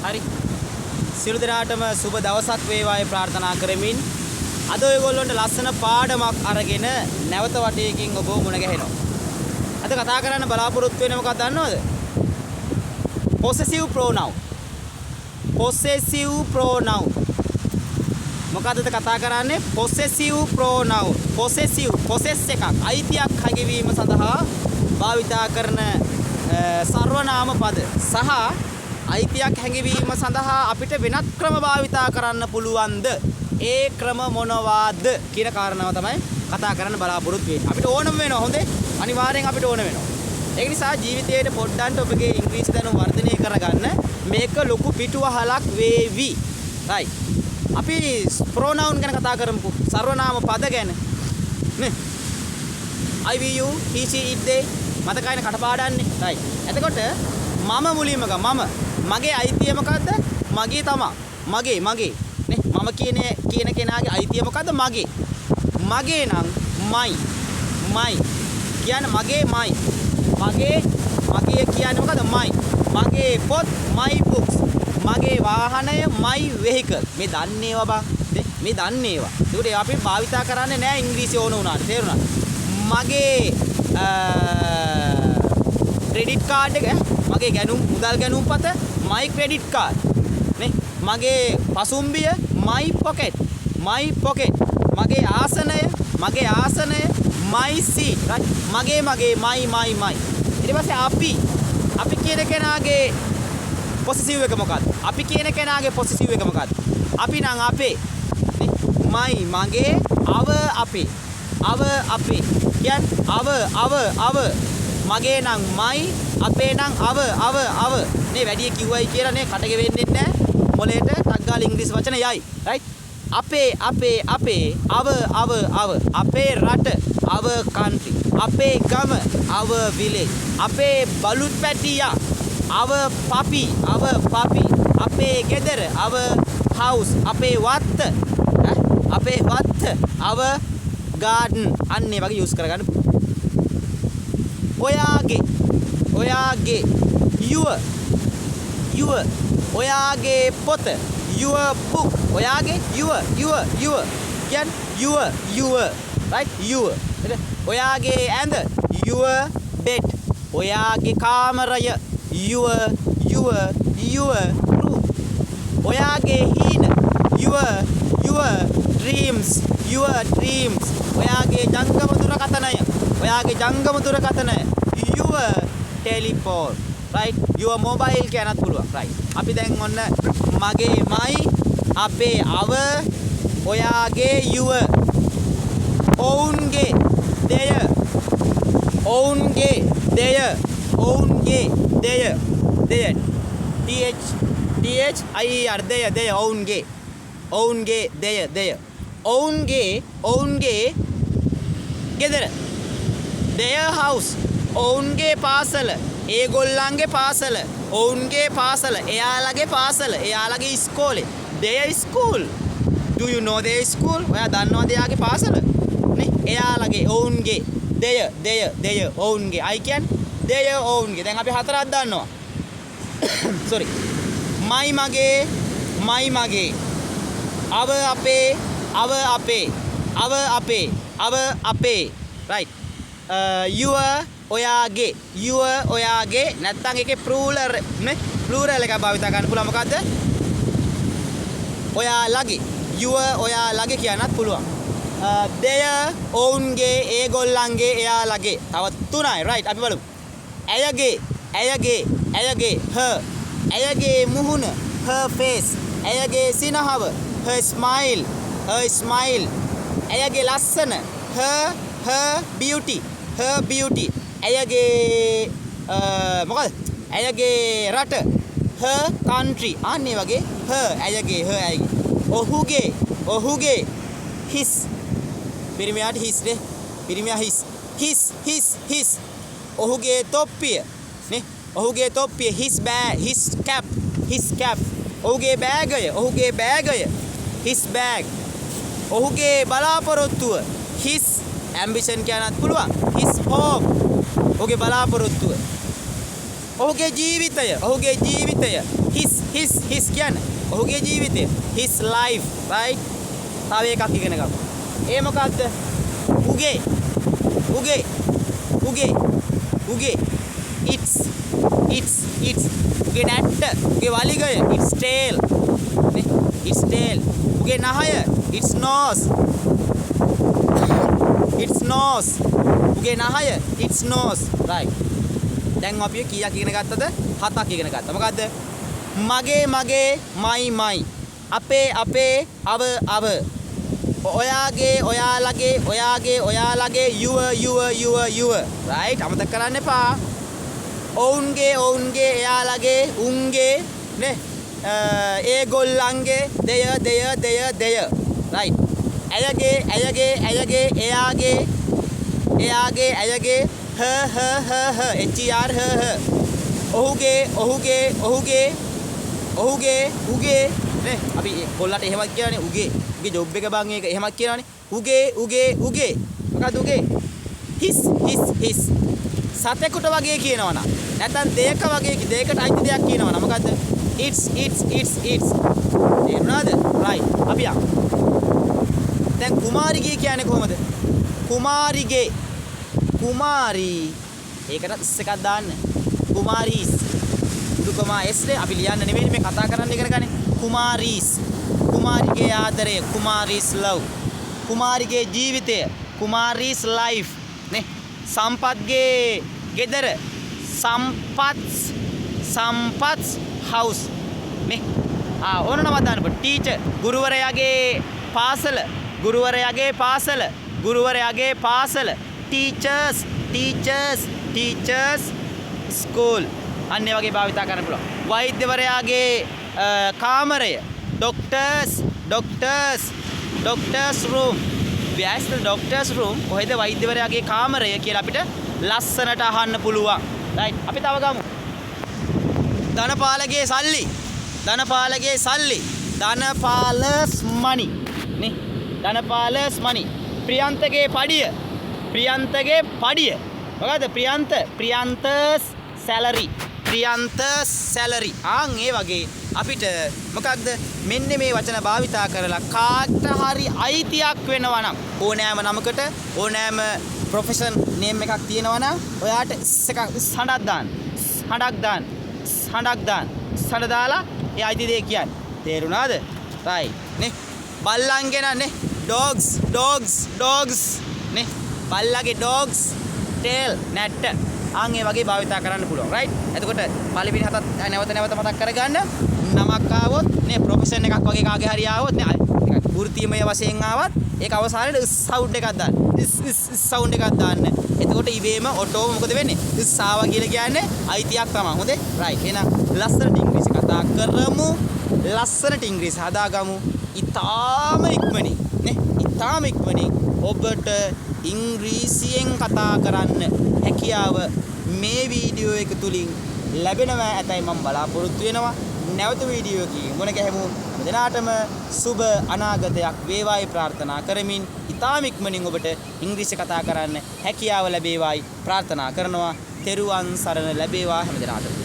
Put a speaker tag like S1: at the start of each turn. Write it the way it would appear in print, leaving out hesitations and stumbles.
S1: හරි. සියලු දෙනාටම සුබ දවසක් වේවායි ප්‍රාර්ථනා කරමින් අද ඔයගොල්ලන්ට ලස්සන පාඩමක් අරගෙන නැවත වටයකින් ඔබ මුණ ගැහෙනවා. අද කතා කරන්න බලාපොරොත්තු වෙන්නේ මොකක්ද දන්නවද? possessive pronoun. possessive pronoun. මොකද්ද කතා කරන්නේ? possessive pronoun. possess එකක් අයිතියක් හගවීම සඳහා භාවිතා කරන සර්වනාම පද සහ අයිතියක් හැඟවීම සඳහා අපිට වෙනත් ක්‍රම භාවිතා කරන්න පුළුවන්ද? ඒ ක්‍රම මොනවාද කියන කාරණාව තමයි කතා කරන්න බලාපොරොත්තු වෙන්නේ. අපිට ඕනම වෙනවා හොඳේ. අනිවාර්යෙන් අපිට ඕන වෙනවා. ඒ නිසා ජීවිතයේ පොඩ්ඩන්ට ඔබගේ ඉංග්‍රීසි දැනුම වර්ධනය කරගන්න මේක ලොකු පිටුවහලක් වේවි. right. අපි pronoun ගැන කතා කරමුකෝ. සර්වනාම පද ගැන. නේ. I we you he she it they මතකයින කටපාඩම්නේ. right. එතකොට මම මුලින්ම මම මගේ අයිතිය මොකද්ද? මගේ තමයි. මගේ නේ. මම කියන කෙනාගේ අයිතිය මොකද්ද? මගේ නම් මයි කියන්නේ මගේ කියන්නේ මොකද්ද? මගේ පොත් my books. මගේ වාහනය my vehicle. මේ දන්නේ ඒවා බං. මේ දන්නේ ඒවා. ඒකට අපි භාවිතා කරන්නේ නැහැ ඉංග්‍රීසි ඕන වුණාට. තේරුණාද? මගේ ක්‍රෙඩිට් කාඩ් එක මගේ මුදල් ගැනුම්පත my credit card නේ. මගේ පසුම්බිය my pocket. මගේ ආසනය my seat. right. මගේ my. ඊට පස්සේ අපි කියන කෙනාගේ possessive එක මොකක්ද? අපි කියන කෙනාගේ possessive එක මොකක්ද? අපි නම් අපේ නේ. මගේ අපේ කියන්නේ අව මගේ නම් අපේ නම් අව නේ. වැඩි කිව්වයි කියලා නේ කටක වෙන්නේ නැහැ. මොලේට ටක් ගාලා ඉංග්‍රීසි වචන යයි. right. අපේ අව අපේ රට our country අපේ ගම our village අපේ බලුත් පැටියා our puppy අපේ ගෙදර our house අපේ වත්ත our garden අන්නේ වගේ යූස් කරගන්න. ඔයාගේ your ඔයාගේ පොත your book. ඔයාගේ your කියන්නේ your right. your ඔයාගේ ඇඳ your bed. ඔයාගේ කාමරය your room. ඔයාගේ හීන your dreams. ඔයාගේ ජංගම දුරකථනය your telephone. right. your mobile කියනත් පුළුවන්. right. අපි දැන් ඔන්න මගේ මයි අපේ අව ඔයාගේ your ඔවුන්ගේ දෙය දෙය ඔවුන්ගේ දෙය ඔවුන්ගේ ගෙදර their house ඔවුන්ගේ පාසල ඒගොල්ලන්ගේ පාසල ඔවුන්ගේ පාසල එයාලගේ ඉස්කෝලේ their school. do you know their school? ඔයා දන්නවද එයාගේ පාසල නේ? එයාලගේ ඔවුන්ගේ දෙය ඔවුන්ගේ I කියන්නේ දෙය ඔවුන්ගේ. දැන් අපි හතරක් දන්නවා. sorry. මගේ අව අපේ right. your ඔයාගේ නැත්තම් ඒකේ plural නේ. plural එක භාවිත කරන්න පුළුවන්. මොකද්ද? ඔයාලගේ ඔයාලගේ කියන්නත් පුළුවන්. their ඔවුන්ගේ ඒගොල්ලන්ගේ එයාලගේ. තව තුනයි. right. අපි බලමු. ඇයගේ her. ඇයගේ මුහුණ her face. ඇයගේ සිනහව her smile. ඇයගේ ලස්සන her beauty. ඇයගේ මොකද? ඇයගේ රට her country. අනේ වගේ her ඇයගේ ඔහුගේ his. පිරිමියාට his නේ. පිරිමියා his. ඔහුගේ තොප්පිය නේ. his cap. ඔහුගේ බෑගය his bag. ඔහුගේ බලාපොරොත්තුව his ambition කියනත් පුළුවන්. his hope. ඔහුගේ බලාපොරොත්තුව ඔහුගේ ජීවිතය his කියන්නේ ඔහුගේ ජීවිතය his life right තව එකක් ඉගෙන ගමු ඒ මොකද්ද උගේ it's උගේ නැට්ට උගේ වලිගය it's tail නේ it's tail උගේ නහය it's nose උගේ නහය it's nose right දැන් අපි කීයක් ඉගෙන ගත්තද 7ක් ඉගෙන ගත්තා මොකද්ද මගේ my අපේ අව ඔයාගේ your right අමතක කරන්න එපා ඔවුන්ගේ එයාලගේ උන්ගේ නේ ඒගොල්ලන්ගේ දෙය right ඇයගේ ඇයගේ her ඔහුගේ නේ අපි කොල්ලට එහෙමත් කියලානේ උගේ ජොබ් එක බං ඒක එහෙමත් කියලානේ උගේ මොකද්ද උගේ his සතෙකුට වගේ කියනවනම් නැත්නම් දෙයකට අයිති දෙයක් කියනවනම් මොකද්ද it's තේරුණාද right අපි යමු දැන් කුමාරිගේ කියන්නේ කොහමද කුමාරි ඒකට s එකක් දාන්න කුමාරීස් උඩුකමා s නේ අපි ලියන්න නෙවෙයි මේ කතා කරන්න ඉගෙන ගන්නේ කුමාරිගේ ආදරය කුමාරීස් love කුමාරිගේ ජීවිතය කුමාරීස් life නේ සම්පත්ගේ ගෙදර සම්පත්ස් house නේ ඕන නම දාන්න ටීචර් ගුරුවරයාගේ පාසල teachers school අන්න ඒ වගේ භාවිතා කරන්න පුළුවන් වෛද්‍යවරයාගේ කාමරය doctors room where's the doctors room කොහෙද වෛද්‍යවරයාගේ කාමරය කියලා අපිට ලස්සනට අහන්න පුළුවන් right අපි තව ගමු ධනපාලගේ සල්ලි ධනපාලස් money නේ ධනපාලස් money ප්‍රියන්තගේ පඩිය මොකද්ද ප්‍රියන්තස් salary ආන් ඒ වගේ අපිට මොකක්ද මෙන්න මේ වචන භාවිතා කරලා කාට හරි අයිතියක් වෙනවා නම් ඕනෑම නමකට ඕනෑම ප්‍රොෆෙෂන් නේම් එකක් තියෙනවා නම් ඔයාට හඬක් දාලා ඒ අයිති දේ කියන්නේ තේරුණාද right නේ බල්ලන්ගෙන නේ dogs නේ බල්ලගේ dogs tail නැට්ට ආන් ඒ වගේ භාවිතා කරන්න පුළුවන් right එතකොට පළවෙනි හතත් නැවත මතක් කරගන්න නමක් ආවොත් නේ ප්‍රොෆෙෂන් එකක් වගේ කාගේ හරි ආවොත් නේ වෘත්තීමය වශයෙන් ආවත් ඒක අවසානයේ සවුන්ඩ් එකක් දාන්න සවුන්ඩ් එකක් දාන්න එතකොට ඉබේම ඔටෝ මොකද වෙන්නේ ආවා කියලා කියන්නේ අයිතියක් තමයි හොඳේ right එහෙනම් ලස්සනට ඉංග්‍රීසි කතා කරමු ලස්සනට ඉංග්‍රීසි හදාගමු ඉතාම ඉක්මනින් ඔබට ඉංග්‍රීසියෙන් කතා කරන්න හැකියාව මේ වීඩියෝ එක තුලින් ලැබෙනවා ඇතයි මම බලාපොරොත්තු වෙනවා නැවත වීඩියෝ එකකින් මුණ ගැහෙමු දෙනාටම සුබ අනාගතයක් වේවායි ප්‍රාර්ථනා කරමින් ඉතාම ඉක්මනින් ඔබට ඉංග්‍රීසි කතා කරන්න හැකියාව ලැබේවායි ප්‍රාර්ථනා කරනවා තෙරුවන් සරණ ලැබේවා හැම දිනාටම